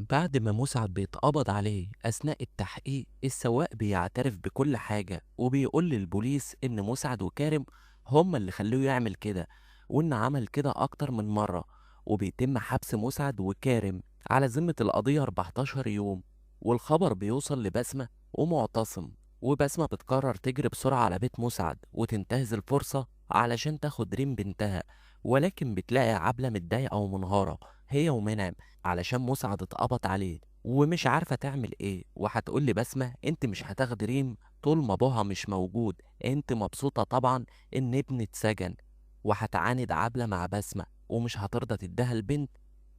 بعد ما مسعد بيتقبض عليه أثناء التحقيق، السواق بيعترف بكل حاجة وبيقول للبوليس إن مسعد وكارم هما اللي خلوه يعمل كده، وإن عمل كده أكتر من مرة. وبيتم حبس مسعد وكارم على ذمة القضية 14 يوم. والخبر بيوصل لبسمة ومعتصم، وبسمة بتقرر تجري بسرعة على بيت مسعد وتنتهز الفرصة علشان تاخد ريم بنتها. ولكن بتلاقي عبلة متضايقة ومنهارة، هي ومنعم، علشان مسعد اتقبض عليه ومش عارفة تعمل ايه. وهتقول لي بسمة انت مش هتاخدي ريم طول ما ابوها مش موجود، انت مبسوطة طبعا ان ابني اتسجن. وهتعاند عبلة مع بسمة ومش هترضى تديها البنت.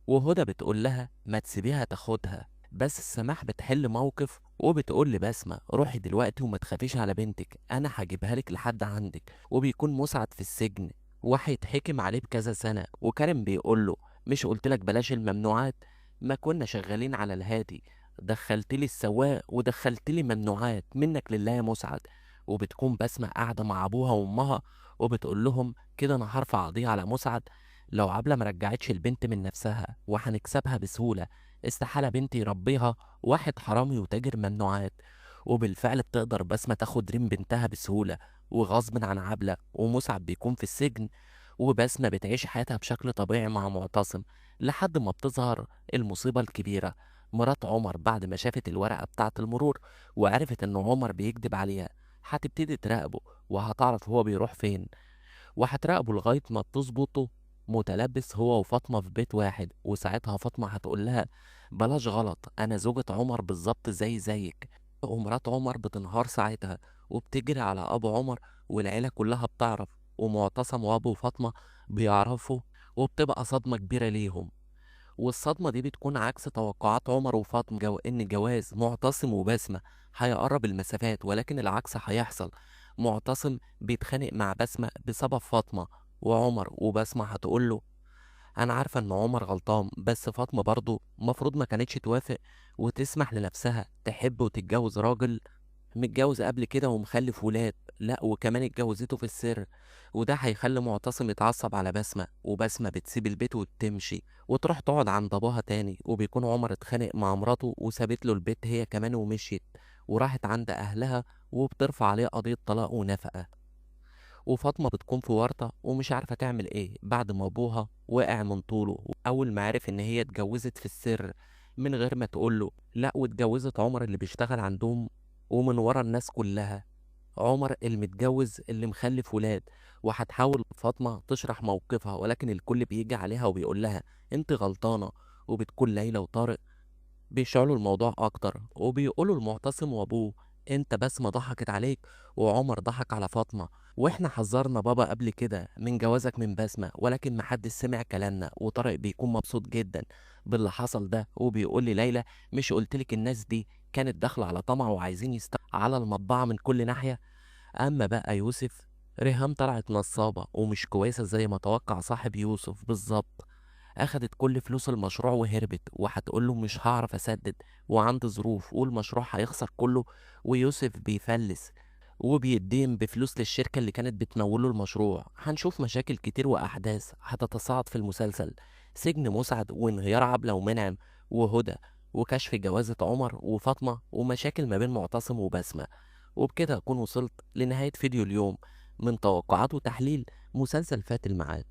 وهدى بتقول لها ما تسيبيها تاخدها، بس السماح بتحل موقف وبتقول لبسمة روحي دلوقتي وما تخافيش على بنتك، انا هجيبها لك لحد عندك. وبيكون مسعد في السجن وهيتحكم عليه بكذا سنة. وكريم بيقول له مش قلتلك بلاش الممنوعات؟ ما كنا شغالين على الهادي، دخلتلي السواق ودخلتلي ممنوعات، منك لله يا مسعد. وبتكون بسمة قاعدة مع أبوها وأمها وبتقول لهم كده أنا هرفع قضية على مسعد لو عبلة ما رجعتش البنت من نفسها، وهنكسبها بسهولة. استحالة بنتي يربيها واحد حرامي وتاجر ممنوعات. وبالفعل بتقدر بسمة تاخد ريم بنتها بسهولة وغصب عن عبلة، ومسعد بيكون في السجن. وبسمة بتعيش حياتها بشكل طبيعي مع معتصم لحد ما بتظهر المصيبة الكبيرة. مرات عمر بعد ما شافت الورقة بتاعة المرور وعرفت إن عمر بيكذب عليها، هتبتدي تراقبه وهتعرف هو بيروح فين، وهتراقبه لغاية ما تظبطه متلبس هو وفاطمة في بيت واحد. وساعتها فاطمة هتقول لها بلاش غلط، أنا زوجة عمر بالظبط زيك. ومرات عمر بتنهار ساعتها وبتجري على أبو عمر، والعيلة كلها بتعرف، ومعتصم وأبو فاطمة بيعرفوا، وبتبقى صدمة كبيرة ليهم. والصدمة دي بتكون عكس توقعات عمر وفاطمة، إن جواز معتصم وبسمة هيقرب المسافات، ولكن العكس هيحصل. معتصم بيتخانق مع بسمة بسبب فاطمة وعمر، وبسمة هتقوله أنا عارفة إن عمر غلطان، بس فاطمة برضو مفروض ما كانتش توافق وتسمح لنفسها تحب وتتجوز راجل متجوز قبل كده ومخلف ولاد، لا وكمان اتجوزته في السر. وده هيخلي معتصم يتعصب على بسمة، وبسمة بتسيب البيت وتمشي وتروح تقعد عند ابوها تاني. وبيكون عمر اتخانق مع مراته وسابت له البيت هي كمان ومشيت وراحت عند اهلها، وبترفع عليه قضية طلاق ونفقة. وفاطمة بتكون في ورطة ومش عارفة تعمل ايه بعد ما ابوها وقع من طوله اول ما عرف ان هي اتجوزت في السر من غير ما تقوله، لا واتجوزت عمر اللي بيشتغل عندهم ومن ورا الناس كلها، عمر المتجوز اللي مخلف ولاد. وهتحاول فاطمة تشرح موقفها ولكن الكل بيجي عليها وبيقول لها انت غلطانة. وبتكون ليلى وطارق بيشعلوا الموضوع اكتر وبيقولوا المعتصم وابوه انت بس ما ضحكت عليك وعمر ضحك على فاطمة، واحنا حذرنا بابا قبل كده من جوازك من بسمة ولكن محدش سمع كلامنا. وطارق بيكون مبسوط جدا باللي حصل ده وبيقول لي ليلى مش قلتلك الناس دي كانت داخلة على طمع وعايزين على المطبعة من كل ناحية. اما بقى يوسف، ريهام طلعت نصابة ومش كويسة زي ما توقع صاحب يوسف بالظبط، اخدت كل فلوس المشروع وهربت. وهتقوله مش هعرف اسدد وعندي ظروف والمشروع هيخسر كله. ويوسف بيفلس وبيدين بفلوس للشركة اللي كانت بتموله المشروع. هنشوف مشاكل كتير وأحداث هتتصاعد في المسلسل، سجن مسعد وانهيار عبلة ومنعم وهدى وكشف جوازة عمر وفاطمة ومشاكل ما بين معتصم وبسمة. وبكده أكون وصلت لنهاية فيديو اليوم من توقعات وتحليل مسلسل فات الميعاد.